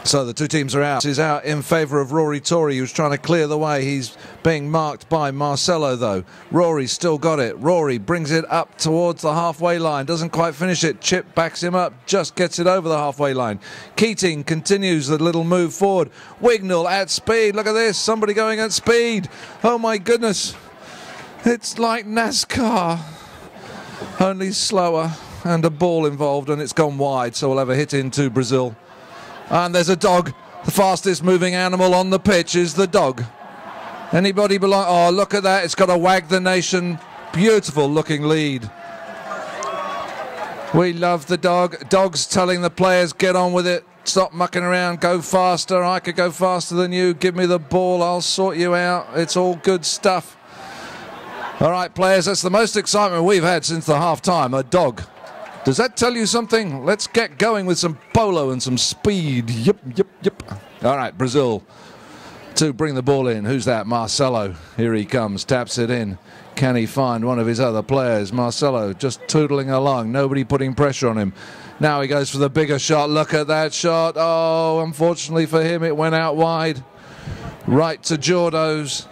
So the two teams are out. He's out in favour of Rory Tory, who's trying to clear the way. He's being marked by Marcelo, though. Rory's still got it. Rory brings it up towards the halfway line. Doesn't quite finish it. Chip backs him up. Just gets it over the halfway line. Keating continues the little move forward. Wignall at speed. Look at this. Somebody going at speed. Oh, my goodness. It's like NASCAR. Only slower. And a ball involved, and it's gone wide. So we'll have a hit into Brazil. And there's a dog. The fastest moving animal on the pitch is the dog. Anybody belong? Oh, look at that. It's got a Wag the Nation. Beautiful looking lead. We love the dog. Dog's telling the players, get on with it. Stop mucking around. Go faster. I could go faster than you. Give me the ball. I'll sort you out. It's all good stuff. All right, players. That's the most excitement we've had since the half-time. A dog. Does that tell you something? Let's get going with some polo and some speed. Yep, yep, yep. All right, Brazil to bring the ball in. Who's that? Marcelo. Here he comes. Taps it in. Can he find one of his other players? Marcelo just tootling along. Nobody putting pressure on him. Now he goes for the bigger shot. Look at that shot. Oh, unfortunately for him, it went out wide. Right to Jordo's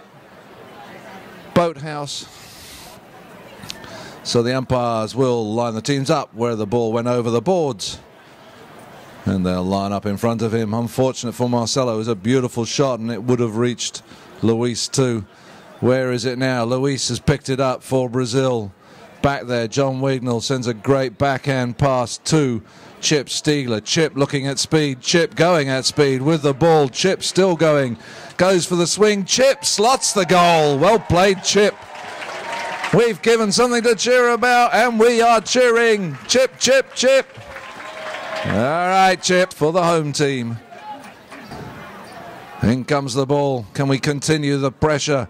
boathouse. So the umpires will line the teams up where the ball went over the boards. And they'll line up in front of him. Unfortunate for Marcelo. It was a beautiful shot and it would have reached Luis too. Where is it now? Luis has picked it up for Brazil. Back there, John Wignall sends a great backhand pass to Chip Stiegler. Chip looking at speed. Chip going at speed with the ball. Chip still going. Goes for the swing. Chip slots the goal. Well played, Chip. We've given something to cheer about, and we are cheering. Chip, Chip, Chip. All right, Chip, for the home team. In comes the ball. Can we continue the pressure?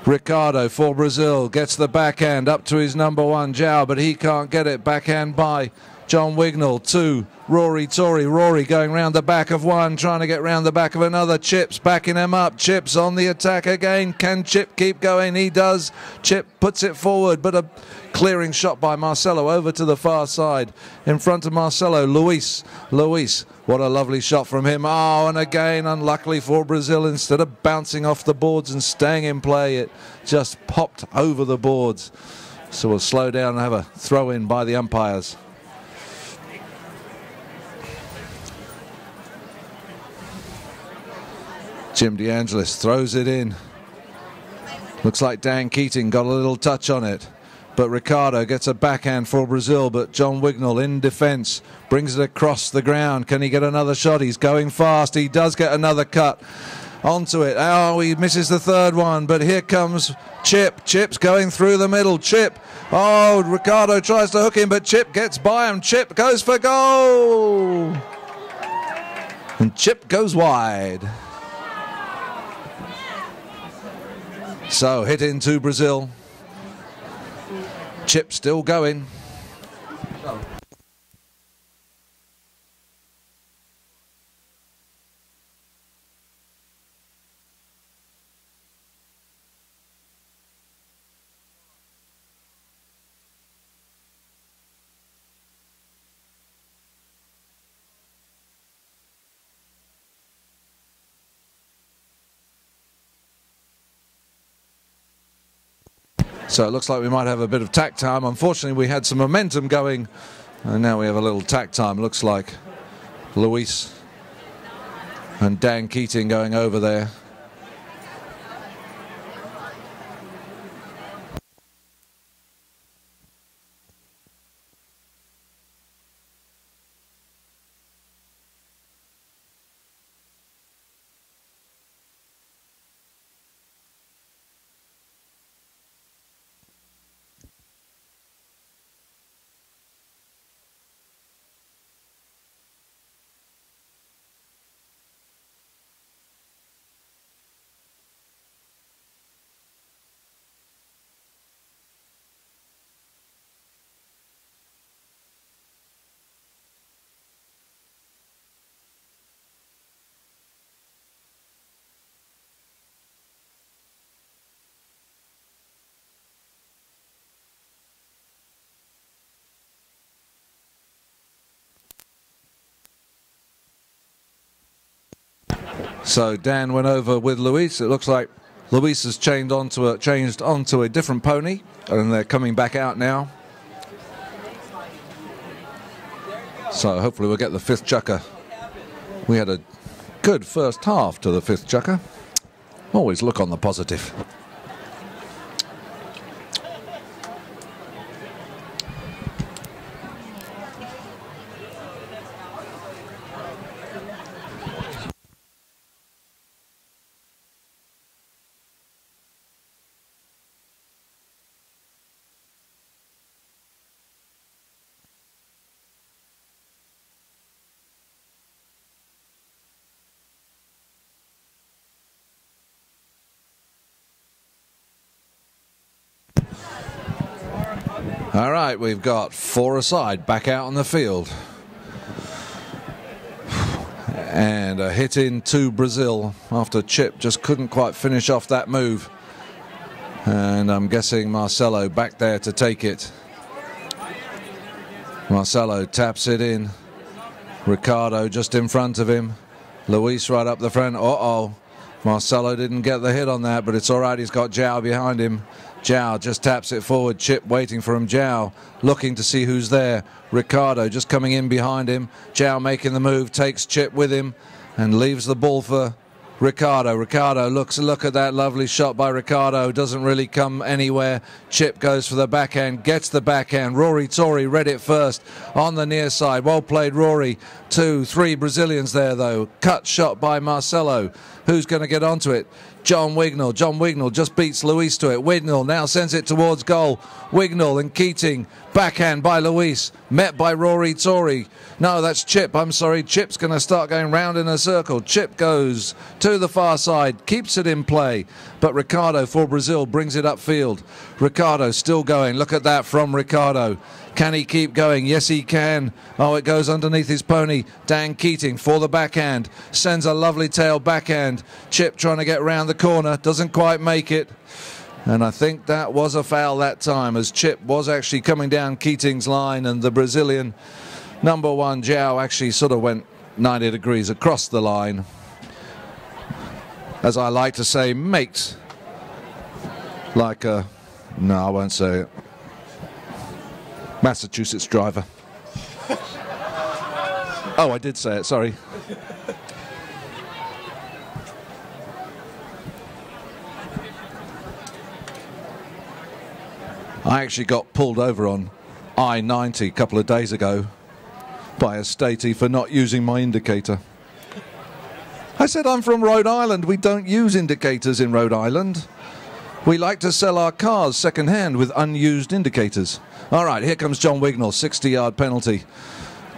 Ricardo for Brazil gets the backhand up to his number one, João, but he can't get it. Backhand by John Wignall to Rory Tory. Rory going round the back of one, trying to get round the back of another. Chip's backing him up. Chip's on the attack again. Can Chip keep going? He does. Chip puts it forward, but a clearing shot by Marcelo over to the far side. In front of Marcelo, Luis. Luis, what a lovely shot from him. Oh, and again, unluckily for Brazil, instead of bouncing off the boards and staying in play, it just popped over the boards. So we'll slow down and have a throw in by the umpires. Jim DeAngelis throws it in. Looks like Dan Keating got a little touch on it. But Ricardo gets a backhand for Brazil. But John Wignall in defence brings it across the ground. Can he get another shot? He's going fast. He does get another cut onto it. Oh, he misses the third one. But here comes Chip. Chip's going through the middle. Chip. Oh, Ricardo tries to hook him, but Chip gets by him. Chip goes for goal. And Chip goes wide. So hit into Brazil. Chip still going. So it looks like we might have a bit of tack time. Unfortunately, we had some momentum going, and now we have a little tack time. Looks like Luis and Dan Keating going over there. So Dan went over with Luis. It looks like Luis has changed onto a different pony, and they're coming back out now. So hopefully we'll get the 5th Chukker. We had a good first half to the 5th Chukker. Always look on the positive. All right, we've got 4 aside back out on the field. And a hit in to Brazil after Chip just couldn't quite finish off that move. And I'm guessing Marcelo back there to take it. Marcelo taps it in. Ricardo just in front of him. Luis right up the front. Uh-oh. Marcelo didn't get the hit on that, but it's all right. He's got Zhao behind him. Zhao just taps it forward. Chip waiting for him. Zhao looking to see who's there. Ricardo just coming in behind him. Zhao making the move, takes Chip with him and leaves the ball for Ricardo. Ricardo look at that lovely shot by Ricardo. Doesn't really come anywhere. Chip goes for the backhand, gets the backhand. Rory Tori read it first on the near side. Well played, Rory. 2, 3 Brazilians there, though. Cut shot by Marcelo. Who's going to get onto it? John Wignall. John Wignall just beats Luis to it. Wignall now sends it towards goal. Wignall and Keating. Backhand by Luis. Met by Rory Tori. No, that's Chip. I'm sorry. Chip's going to start going round in a circle. Chip goes to the far side. Keeps it in play. But Ricardo for Brazil brings it upfield. Ricardo still going. Look at that from Ricardo. Can he keep going? Yes, he can. Oh, it goes underneath his pony. Dan Keating for the backhand. Sends a lovely tail backhand. Chip trying to get round the corner. Doesn't quite make it. And I think that was a foul that time, as Chip was actually coming down Keating's line, and the Brazilian number 1, Zhao, actually sort of went 90 degrees across the line. As I like to say, makes like a... No, I won't say it. Massachusetts driver. Oh, I did say it, sorry. I actually got pulled over on I-90 a couple of days ago by a statey for not using my indicator. I said, I'm from Rhode Island. We don't use indicators in Rhode Island. We like to sell our cars second-hand with unused indicators. All right, here comes John Wignall, 60-yard penalty.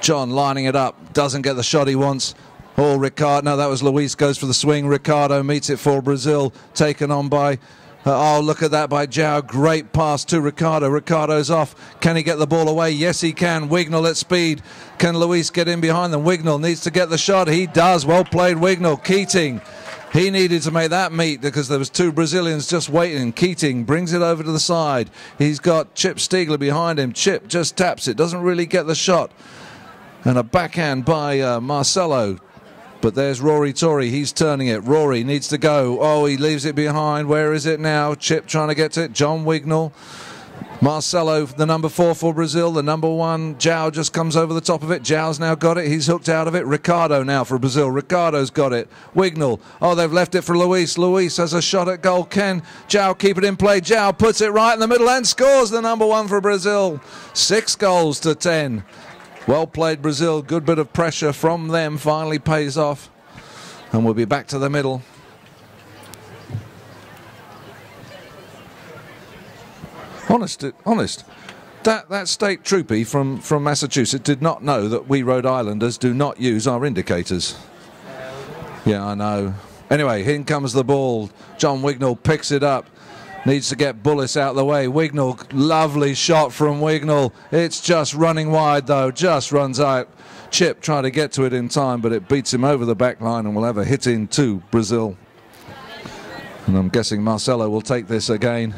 John lining it up, doesn't get the shot he wants. Oh, Ricardo, no, that was Luis, goes for the swing. Ricardo meets it for Brazil, taken on by... oh, look at that by Zhao. Great pass to Ricardo. Ricardo's off. Can he get the ball away? Yes, he can. Wignall at speed. Can Luis get in behind them? Wignall needs to get the shot. He does. Well played, Wignall. Keating. He needed to make that meet because there was 2 Brazilians just waiting. Keating brings it over to the side. He's got Chip Stiegler behind him. Chip just taps it. Doesn't really get the shot. And a backhand by Marcelo. But there's Rory Tori. He's turning it. Rory needs to go. Oh, he leaves it behind. Where is it now? Chip trying to get to it. John Wignall. Marcelo, the number 4 for Brazil. The number 1, Zhao, just comes over the top of it. Zhao's now got it. He's hooked out of it. Ricardo now for Brazil. Ricardo's got it. Wignall. Oh, they've left it for Luis. Luis has a shot at goal. Can Zhao keep it in play? Zhao puts it right in the middle and scores the number 1 for Brazil. 6 goals to 10. Well played, Brazil. Good bit of pressure from them. Finally pays off. And we'll be back to the middle. Honest. That state troopy from Massachusetts did not know that we Rhode Islanders do not use our indicators. Yeah, I know. Anyway, in comes the ball. John Wignall picks it up. Needs to get Bullis out of the way. Wignall, lovely shot from Wignall. It's just running wide, though. Just runs out. Chip trying to get to it in time, but it beats him over the back line and will have a hit in to Brazil. And I'm guessing Marcelo will take this again.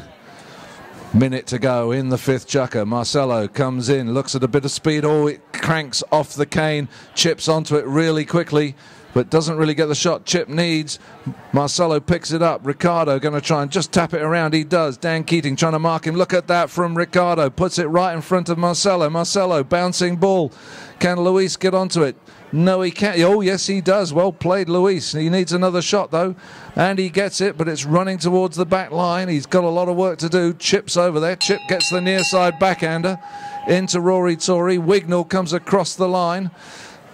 Minute to go in the 5th Chukker. Marcelo comes in, looks at a bit of speed. Oh, it cranks off the cane, chips onto it really quickly, but doesn't really get the shot Chip needs. Marcelo picks it up. Ricardo going to try and just tap it around. He does. Dan Keating trying to mark him. Look at that from Ricardo. Puts it right in front of Marcelo. Marcelo, bouncing ball. Can Luis get onto it? No, he can't. Oh, yes, he does. Well played, Luis. He needs another shot, though. And he gets it, but it's running towards the back line. He's got a lot of work to do. Chip's over there. Chip gets the near side backhander into Rory Tory. Wignall comes across the line.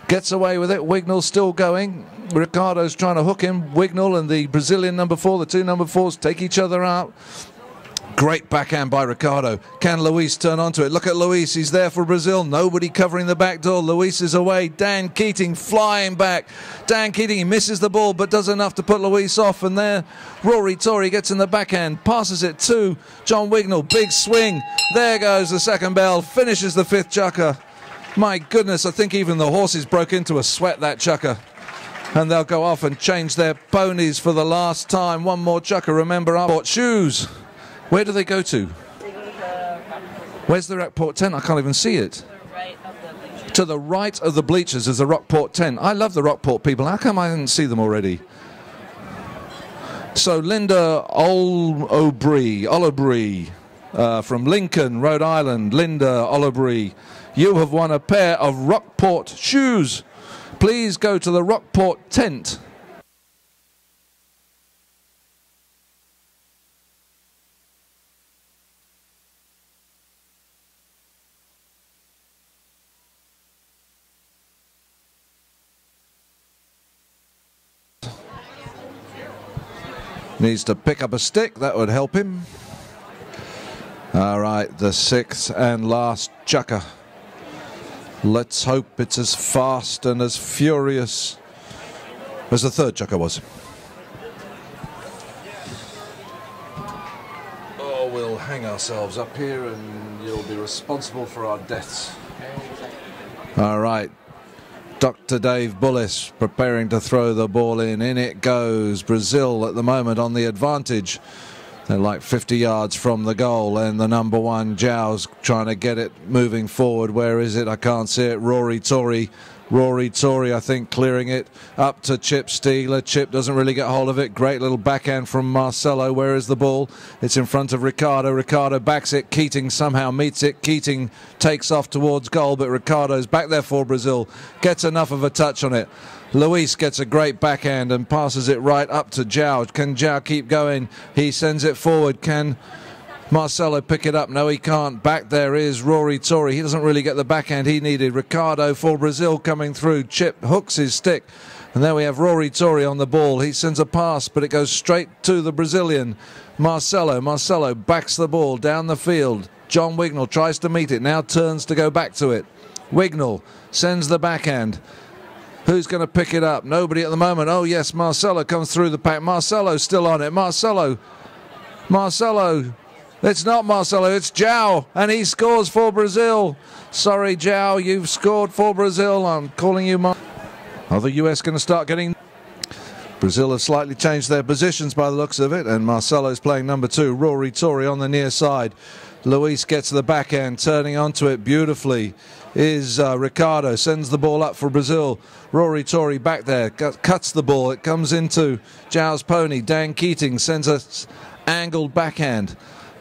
Gets away with it. Wignall's still going. Ricardo's trying to hook him. Wignall and the Brazilian number 4, the two number 4s, take each other out. Great backhand by Ricardo. Can Luis turn onto it? Look at Luis. He's there for Brazil. Nobody covering the back door. Luis is away. Dan Keating flying back. Dan Keating, he misses the ball but does enough to put Luis off. And there, Rory Tory gets in the backhand. Passes it to John Wignall. Big swing. There goes the second bell. Finishes the 5th Chukker. My goodness, I think even the horses broke into a sweat, that Chukker. And they'll go off and change their ponies for the last time. One more Chukker. Remember, Rockport shoes. Where do they go to? They go to the Where's the Rockport tent? I can't even see it. To the right of the bleachers. To the right of the bleachers is the Rockport tent. I love the Rockport people. How come I didn't see them already? So Linda Ollebury from Lincoln, Rhode Island. Linda Ollebury, you have won a pair of Rockport shoes. Please go to the Rockport tent. Needs to pick up a stick, that would help him. All right, the 6th and last Chukker. Let's hope it's as fast and as furious as the 3rd Chukker was. Oh, we'll hang ourselves up here and you'll be responsible for our deaths. All right. Dr. Dave Bullis preparing to throw the ball in. In it goes. Brazil at the moment on the advantage. They're like 50 yards from the goal, and the number 1, Zhao's trying to get it moving forward. Where is it? I can't see it. Rory Tory. Rory Tory, I think, clearing it up to Chip Stiegler. Chip doesn't really get hold of it. Great little backhand from Marcelo. Where is the ball? It's in front of Ricardo. Ricardo backs it. Keating somehow meets it. Keating takes off towards goal, but Ricardo's back there for Brazil. Gets enough of a touch on it. Luis gets a great backhand and passes it right up to Zhao. Can Zhao keep going? He sends it forward. Can Marcelo pick it up? No, he can't. Back there is Rory Tory. He doesn't really get the backhand he needed. Ricardo for Brazil coming through. Chip hooks his stick. And there we have Rory Tory on the ball. He sends a pass, but it goes straight to the Brazilian. Marcelo backs the ball down the field. John Wignall tries to meet it. Now turns to go back to it. Wignall sends the backhand. Who's going to pick it up? Nobody at the moment. Oh, yes, Marcelo comes through the pack. Marcelo's still on it. Marcelo. It's not Marcelo, it's Zhao, and he scores for Brazil. Sorry, Zhao, you've scored for Brazil. I'm calling you Are the US going to start getting... Brazil have slightly changed their positions by the looks of it, and Marcelo's playing number 2. Rory Tory on the near side. Luis gets the backhand, turning onto it beautifully is Ricardo, sends the ball up for Brazil. Rory Tory back there, cuts the ball, it comes into Zhao's pony. Dan Keating sends a angled backhand,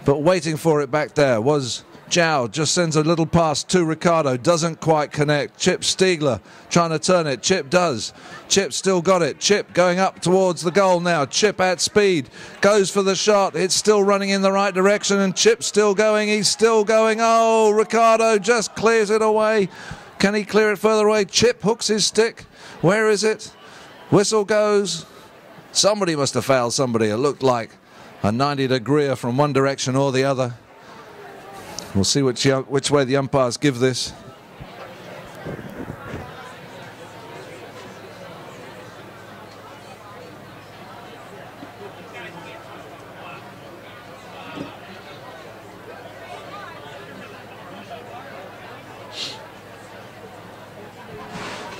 but waiting for it back there was Zhao. Just sends a little pass to Ricardo, doesn't quite connect. Chip Stiegler trying to turn it. Chip does. Chip still got it. Chip going up towards the goal now. Chip at speed, goes for the shot. It's still running in the right direction, and Chip's still going. He's still going. Oh, Ricardo just clears it away. Can he clear it further away? Chip hooks his stick. Where is it? Whistle goes. Somebody must have fouled somebody. It looked like a 90-degree from one direction or the other. We'll see which way the umpires give this.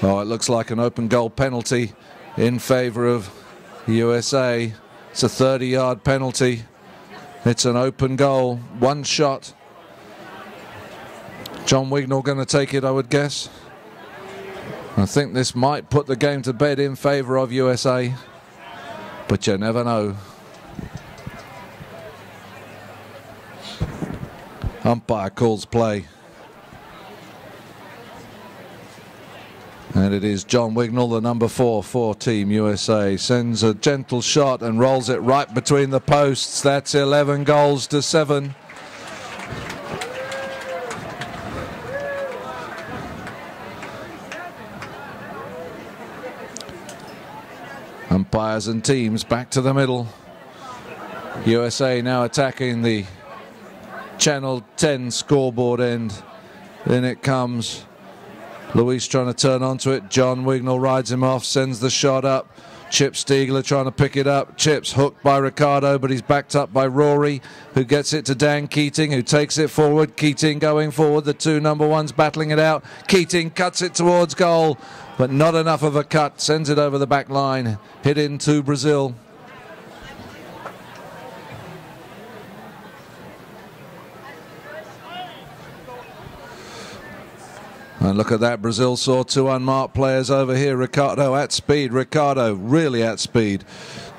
Oh, it looks like an open goal penalty in favour of the USA. It's a 30-yard penalty. It's an open goal, one shot. John Wignall going to take it, I would guess. I think this might put the game to bed in favour of USA, but you never know. Umpire calls play. And it is John Wignall, the number 4 for Team USA. Sends a gentle shot and rolls it right between the posts. That's 11 goals to 7. Umpires and teams back to the middle. USA now attacking the Channel 10 scoreboard end. In it comes. Luis trying to turn onto it. John Wignall rides him off, sends the shot up. Chip Stiegler trying to pick it up. Chip's hooked by Ricardo, but he's backed up by Rory, who gets it to Dan Keating, who takes it forward. Keating going forward. The two number ones battling it out. Keating cuts it towards goal, but not enough of a cut. Sends it over the back line. Hit into Brazil. And look at that, Brazil saw two unmarked players over here. Ricardo at speed. Ricardo really at speed.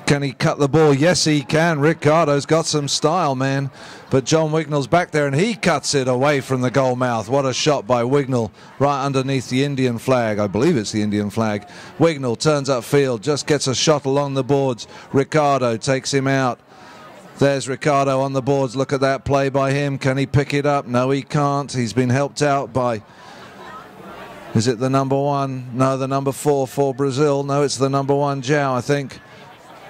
Can he cut the ball? Yes, he can. Ricardo's got some style, man. But John Wignall's back there, and he cuts it away from the goal mouth. What a shot by Wignall, right underneath the Indian flag. I believe it's the Indian flag. Wignall turns upfield, just gets a shot along the boards. Ricardo takes him out. There's Ricardo on the boards. Look at that play by him. Can he pick it up? No, he can't. He's been helped out by... Is it the number 1? No, the number 4 for Brazil. No, it's the number 1, Zhao, I think.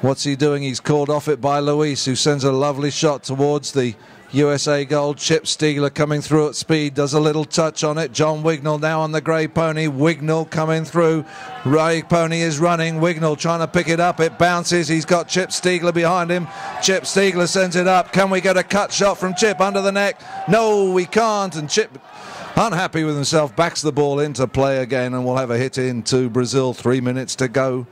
What's he doing? He's called off it by Luis, who sends a lovely shot towards the USA goal. Chip Stiegler coming through at speed, does a little touch on it. John Wignall now on the grey pony. Wignall coming through. Grey pony is running. Wignall trying to pick it up. It bounces. He's got Chip Stiegler behind him. Chip Stiegler sends it up. Can we get a cut shot from Chip under the neck? No, we can't. And Chip, unhappy with himself, backs the ball into play again, and we'll have a hit into Brazil. 3 minutes to go.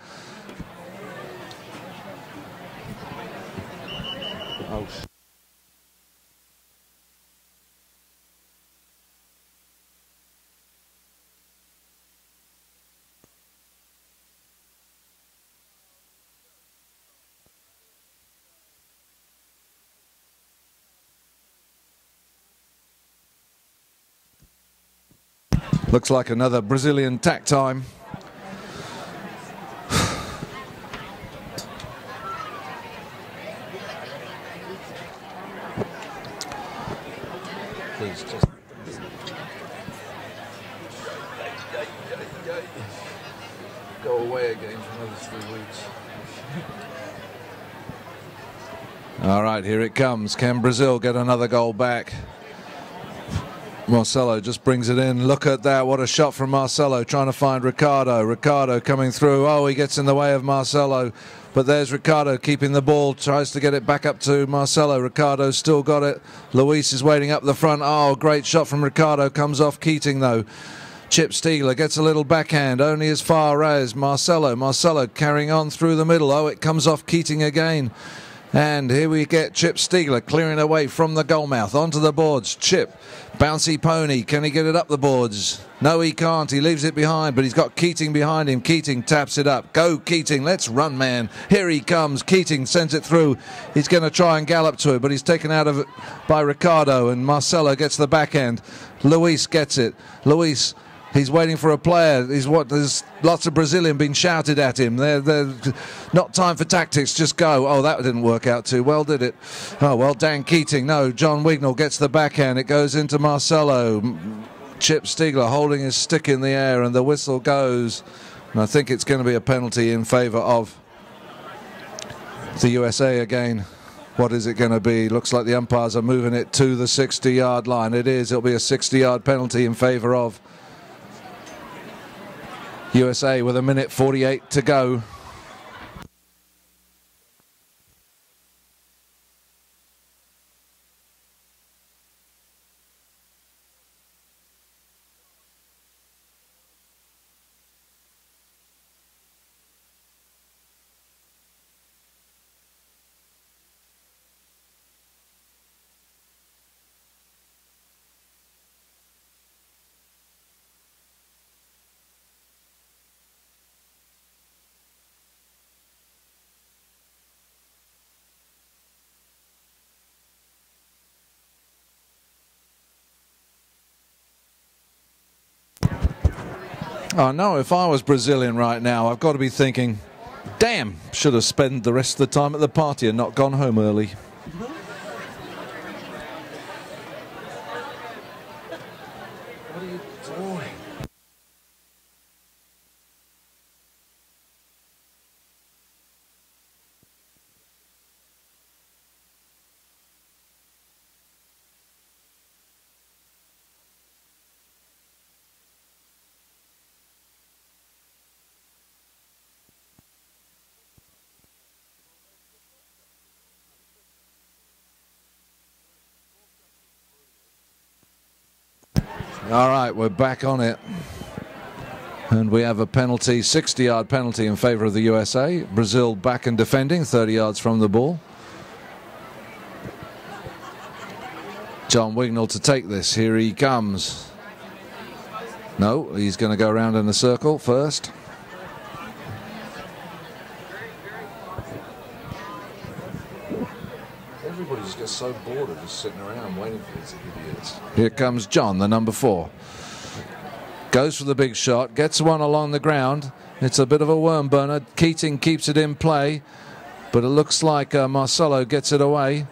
Oh. Looks like another Brazilian tack time. Please just go away again for another 3 weeks. All right, here it comes. Can Brazil get another goal back? Marcelo just brings it in. Look at that. What a shot from Marcelo, trying to find Ricardo. Ricardo coming through. Oh, he gets in the way of Marcelo. But there's Ricardo keeping the ball. Tries to get it back up to Marcelo. Ricardo's still got it. Luis is waiting up the front. Oh, great shot from Ricardo. Comes off Keating, though. Chip Stiegler gets a little backhand, only as far as Marcelo. Marcelo carrying on through the middle. Oh, it comes off Keating again. And here we get Chip Stiegler clearing away from the goal mouth. Onto the boards. Chip, bouncy pony. Can he get it up the boards? No, he can't. He leaves it behind, but he's got Keating behind him. Keating taps it up. Go, Keating. Let's run, man. Here he comes. Keating sends it through. He's going to try and gallop to it, but he's taken out of it by Ricardo, and Marcelo gets the backhand. Luis gets it. Luis... He's waiting for a player. There's lots of Brazilian being shouted at him. They're not time for tactics, just go. Oh, that didn't work out too well, did it? Oh, well, Dan Keating. No, John Wignall gets the backhand. It goes into Marcelo. Chip Stiegler holding his stick in the air, and the whistle goes. And I think it's going to be a penalty in favour of the USA again. What is it going to be? Looks like the umpires are moving it to the 60-yard line. It is. It'll be a 60-yard penalty in favour of USA with 1:48 to go. Oh no, if I was Brazilian right now, I've got to be thinking, damn, should have spent the rest of the time at the party and not gone home early. What are you doing? All right, we're back on it. And we have a penalty, 60-yard penalty in favor of the USA. Brazil back and defending, 30 yards from the ball. John Wignall to take this. Here he comes. No, he's going to go around in a circle first. Everybody's just so bored of just sitting around waiting for these idiots. Here comes John, the number 4. Goes for the big shot, gets one along the ground. It's a bit of a worm burner. Keating keeps it in play, but it looks like Marcelo gets it away.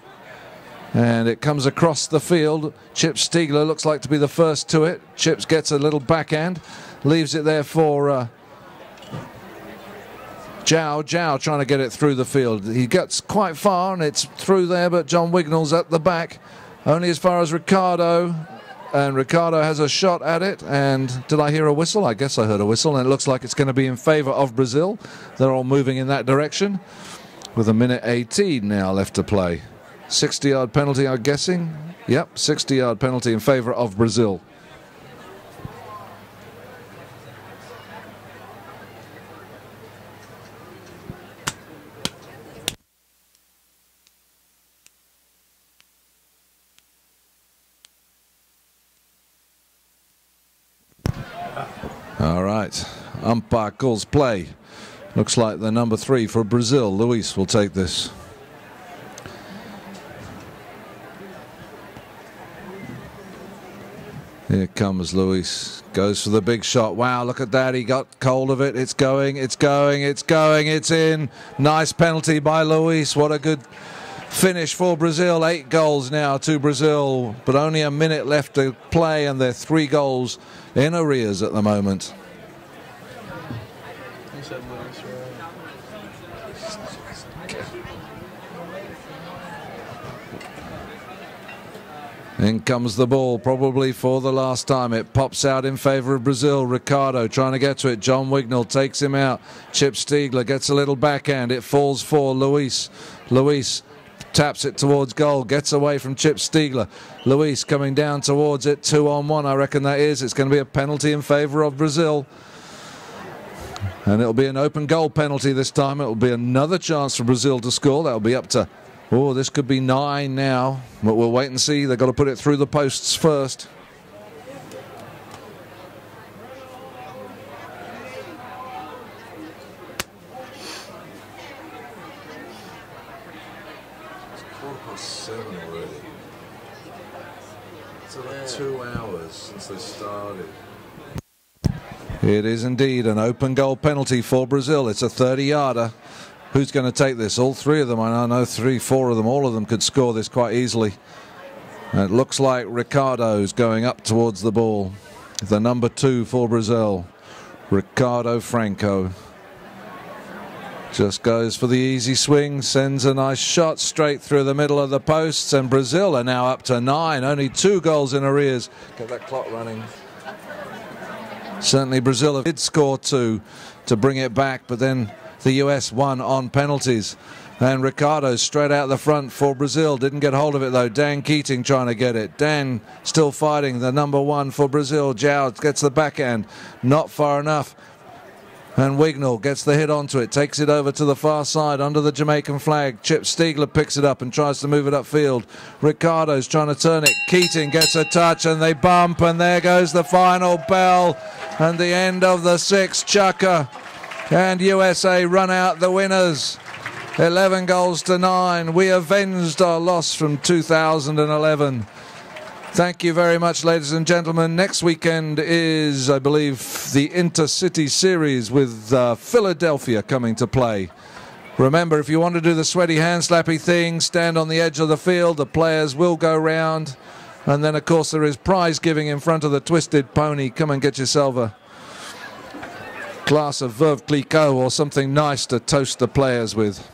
And it comes across the field. Chip Stiegler looks like to be the first to it. Chips gets a little backhand, leaves it there for Zhao trying to get it through the field. He gets quite far and it's through there, but John Wignall's at the back, only as far as Ricardo. And Ricardo has a shot at it. And did I hear a whistle? I guess I heard a whistle. And it looks like it's going to be in favor of Brazil. They're all moving in that direction with a minute 18 now left to play. 60-yard penalty, I'm guessing. Yep, 60-yard penalty in favor of Brazil. All right, umpire calls play. Looks like the number 3 for Brazil. Luis will take this. Here comes Luis. Goes for the big shot. Wow, look at that. He got hold of it. It's going, it's going, it's going, it's in. Nice penalty by Luis. What a good finish for Brazil. 8 goals now to Brazil, but only a minute left to play, and they're 3 goals in arrears at the moment. In comes the ball, probably for the last time. It pops out in favor of Brazil. Ricardo trying to get to it. John Wignall takes him out. Chip Stiegler gets a little backhand. It falls for Luis. Luis taps it towards goal, gets away from Chip Stiegler. Luis coming down towards it, 2-on-1, I reckon that is. It's going to be a penalty in favor of Brazil. And it'll be an open goal penalty this time. It'll be another chance for Brazil to score. That'll be up to, oh, this could be 9 now. But we'll wait and see. They've got to put it through the posts first. Seven already. It's about 2 hours since they started. It is indeed an open goal penalty for Brazil. It's a 30-yarder. Who's going to take this? All 3 of them. I know 3, 4 of them. All of them could score this quite easily. And it looks like Ricardo's going up towards the ball. The number 2 for Brazil, Ricardo Franco. Just goes for the easy swing, sends a nice shot straight through the middle of the posts, and Brazil are now up to 9, only 2 goals in arrears. Get that clock running. Certainly Brazil did score 2 to bring it back, but then the US won on penalties. And Ricardo straight out the front for Brazil. Didn't get hold of it though. Dan Keating trying to get it. Dan still fighting, the number 1 for Brazil. Zhao gets the backhand, not far enough. And Wignall gets the hit onto it, takes it over to the far side under the Jamaican flag. Chip Stiegler picks it up and tries to move it upfield. Ricardo's trying to turn it. Keating gets a touch and they bump, and there goes the final bell and the end of the 6th. Chukker and USA run out the winners. 11 goals to 9. We avenged our loss from 2011. Thank you very much, ladies and gentlemen. Next weekend is, I believe, the Intercity Series with Philadelphia coming to play. Remember, if you want to do the sweaty hand slappy thing, stand on the edge of the field. The players will go round. And then, of course, there is prize giving in front of the Twisted Pony. Come and get yourself a glass of Veuve Clicquot or something nice to toast the players with.